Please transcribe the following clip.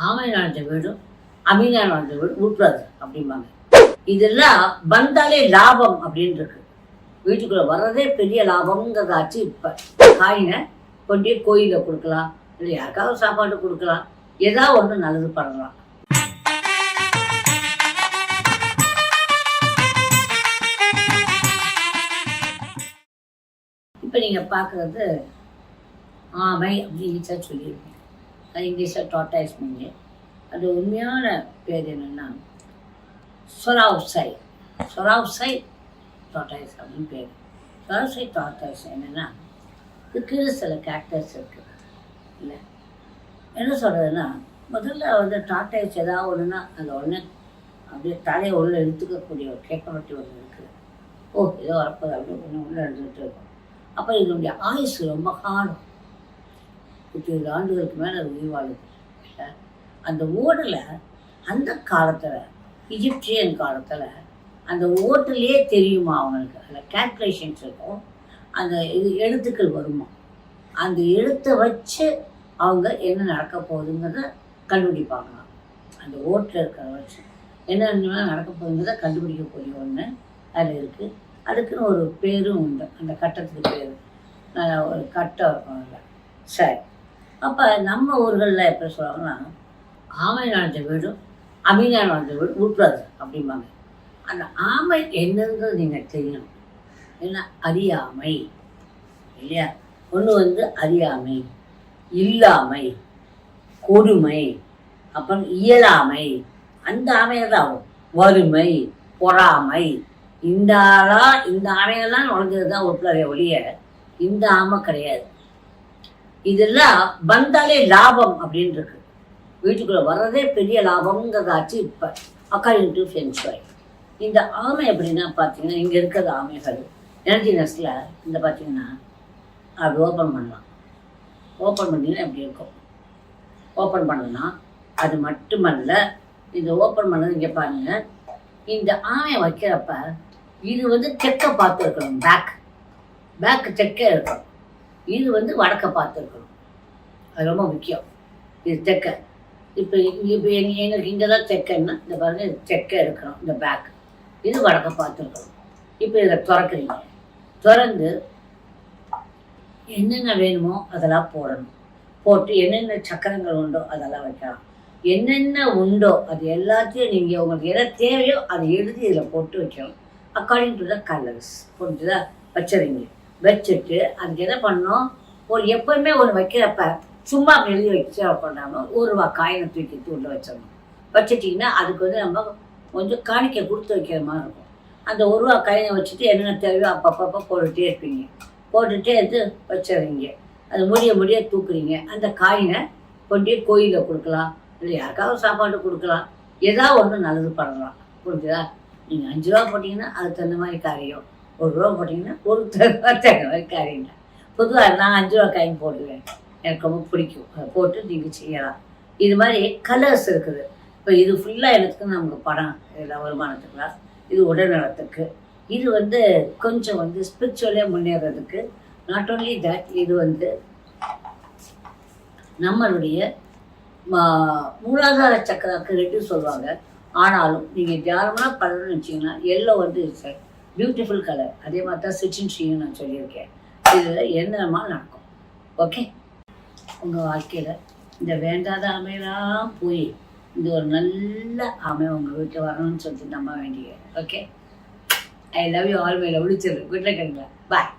ஆமை நுழைஞ்ச வீடும் அமீனா நுழைஞ்ச வீடு உட்படாது அப்படிம்பாங்க. இதெல்லாம் வந்தாலே லாபம் அப்படின்னு இருக்கு. வீட்டுக்குள்ள வர்றதே பெரிய லாபம்ங்கிறதாச்சு. இப்ப காயினை கொண்டு கோயிலில் கொடுக்கலாம், இல்லை யாருக்காவது சாப்பாடு கொடுக்கலாம், ஏதாவது ஒன்று நல்லது பண்ணலாம். இப்போ நீங்கள் பார்க்குறது ஆமை அப்படின்னு சொல்லியிருக்கீங்க. அது இங்கிலீஷில் டாட்டாய்ஸ் பண்ணி, அது உண்மையான பேர் என்னென்னா சொராவ்சை. சொராவ்சை டாட்டாய்ஸ் அப்படின்னு பேர். சொராவ்சை டாட்டாய்ஸ் என்னென்னா இதுக்கு சில கேரக்டர்ஸ் இருக்குது. இல்லை என்ன சொல்கிறதுன்னா, முதல்ல வந்து டாட்டாய்ஸ் ஏதாவது ஒன்றுனா அது ஒன்று அப்படியே தலையை உள்ள எடுத்துக்கக்கூடிய ஒரு கேப்பபிலிட்டி ஒன்று இருக்குது. ஓ ஏதோ வரப்போது அப்படி ஒன்று உள்ள எடுத்துக்கிட்டு இருக்கும். அப்போ இதனுடைய ஆயுசு ரொம்ப காலம், 20 ஆண்டுகளுக்கு மேலே அது உயிர் வாழுது. அந்த ஓடில் அந்த காலத்தில் இஜிப்சியன் காலத்தில் அந்த ஓட்டுலேயே தெரியுமா அவங்களுக்கு, அதில் கேல்குலேஷன்ஸ் இருக்கும், அந்த இது எழுத்துக்கள் வருமா, அந்த எழுத்தை வச்சு அவங்க என்ன நடக்க போகுதுங்கிறத கண்டுபிடிப்பாங்களாம். அந்த ஓட்டில் இருக்கிற வச்சு என்ன நடக்க போகுதுங்கிறத கண்டுபிடிக்கக்கூடிய ஒன்று அதில் இருக்குது. அதுக்குன்னு ஒரு பேரும் உண்டு, அந்த கட்டத்துக்கு பேர் ஒரு கட்டம் இருக்கும் அதில். சரி, அப்போ நம்ம ஊர்களில் எப்படி சொல்லுவாங்கன்னா, ஆமை நுழைஞ்ச வீடும் அமீனா நுழைஞ்ச வீடு உட்படாது அப்படிம்பாங்க. அந்த ஆமை என்னங்கிறது நீங்கள் தெரியணும். ஏன்னா அறியாமை இல்லையா, ஒன்று வந்து அறியாமை, இல்லாமை, கொடுமை, அப்புறம் இயலாமை, அந்த ஆமைகள் தான் வறுமை, பொறாமை, இந்த ஆமைகள்லாம் நுழைஞ்சது தான் உட்படைய ஒழிய இந்த ஆமை கிடையாது. இதெல்லாம் வந்தாலே லாபம் அப்படின்னு இருக்கு. வீட்டுக்குள்ள வர்றதே பெரிய லாபம்ங்கிறதாச்சு. இப்போ அக்கார்டிங் டு ஃபென்ச் வை. இந்த ஆமை எப்படின்னா பார்த்தீங்கன்னா, இங்கே இருக்கிற ஆமைகள் எனர்ஜி நெஸ்டில் இந்த பார்த்தீங்கன்னா அப்படி ஓப்பன் பண்ணலாம். ஓப்பன் பண்ணிங்கன்னா எப்படி இருக்கும், ஓப்பன் பண்ணலாம். அது மட்டுமல்ல, இந்த ஓப்பன் பண்ணது இங்கே பாருங்கள், இந்த ஆமையை வைக்கிறப்ப இது வந்து தெற்க பார்த்து இருக்கணும், பேக் தெற்கே இருக்கணும். இது வந்து வடக்க பார்த்து இருக்கணும், அது ரொம்ப முக்கியம். இது தெற்க. இப்போ எங்களுக்கு இங்கே தான் தெற்கன்னா இந்த பாருங்கள், இது தெற்க இருக்கணும் இந்த பேக், இது வடக்க பார்த்து இருக்கணும். இப்போ இதை திறக்கிறீங்க, திறந்து என்னென்ன வேணுமோ அதெல்லாம் போடணும். போட்டு என்னென்ன சக்கரங்கள் உண்டோ அதெல்லாம் வைக்கலாம். என்னென்ன உண்டோ அது எல்லாத்தையும் நீங்கள் உங்களுக்கு எதை தேவையோ அதை எழுதி இதில் போட்டு வைக்கணும். அக்கார்டிங் டு த கலர்ஸ் போட்டு தான் வச்சுருங்க. வச்சுட்டு அதுக்கு என்ன பண்ணணும், ஒரு எப்போயுமே ஒன்று வைக்கிறப்ப சும்மா எழுதி வச்சு பண்ணாமல் ₹1 காயினை தூக்கி உள்ள வச்சிடணும். வச்சுட்டிங்கன்னா அதுக்கு வந்து நம்ம கொஞ்சம் காணிக்கை கொடுத்து வைக்கிற மாதிரி இருக்கும். அந்த ₹1 காயினை வச்சுட்டு என்னென்ன தேவையோ அப்பப்போ போட்டுகிட்டே இருப்பீங்க. போட்டுகிட்டே எடுத்து வச்சிடுறீங்க. அது முடிய தூக்குறீங்க. அந்த காயினை கொண்டு கோயிலில் கொடுக்கலாம், இல்லை யாருக்காவது சாப்பாடு கொடுக்கலாம், ஏதாவது ஒன்று நல்லது பண்ணலாம். புரிஞ்சுதா? நீங்கள் ₹5 போட்டிங்கன்னா அதுக்கு தகுந்த மாதிரி காரியம், ₹1 போட்டிங்கன்னா ஒரு தகுந்த மாதிரி காரியம். பொதுவாக நான் ₹5 காயின் போடுவேன், எனக்கு ரொம்ப பிடிக்கும். அதை போட்டு நீங்கள் செய்யலாம். இது மாதிரி கலர்ஸ் இருக்குது. இப்போ இது ஃபுல்லாக எனக்கு நமக்கு படம் இதெல்லாம் வருமானத்துக்குலாம், இது உடல்நலத்துக்கு, இது வந்து கொஞ்சம் வந்து ஸ்பிரிச்சுவலே முன்னேறதுக்கு. நாட் ஓன்லி தட், இது வந்து நம்மளுடைய மூலாதார சக்கராக்கு ரெட்டு சொல்லுவாங்க. ஆனாலும் நீங்கள் தியானமாக பண்ணணும்னு வச்சிங்கன்னா எல்லோ வந்து இட்ஸ் பியூட்டிஃபுல் கலர். அதே மாதிரி தான் சிச்சின் ஷீயும் நான் சொல்லியிருக்கேன். இதில் என்னமா நடக்கும். ஓகே, உங்கள் வாழ்க்கையில் இந்த வேண்டாத அமையெல்லாம் போய் இந்த ஒரு நல்ல ஆமை உங்கள் வீட்டில் வரணும்னு சொல்லிட்டு நம்ப வேண்டிய. Okay, I love you all. My love. Good night. Bye.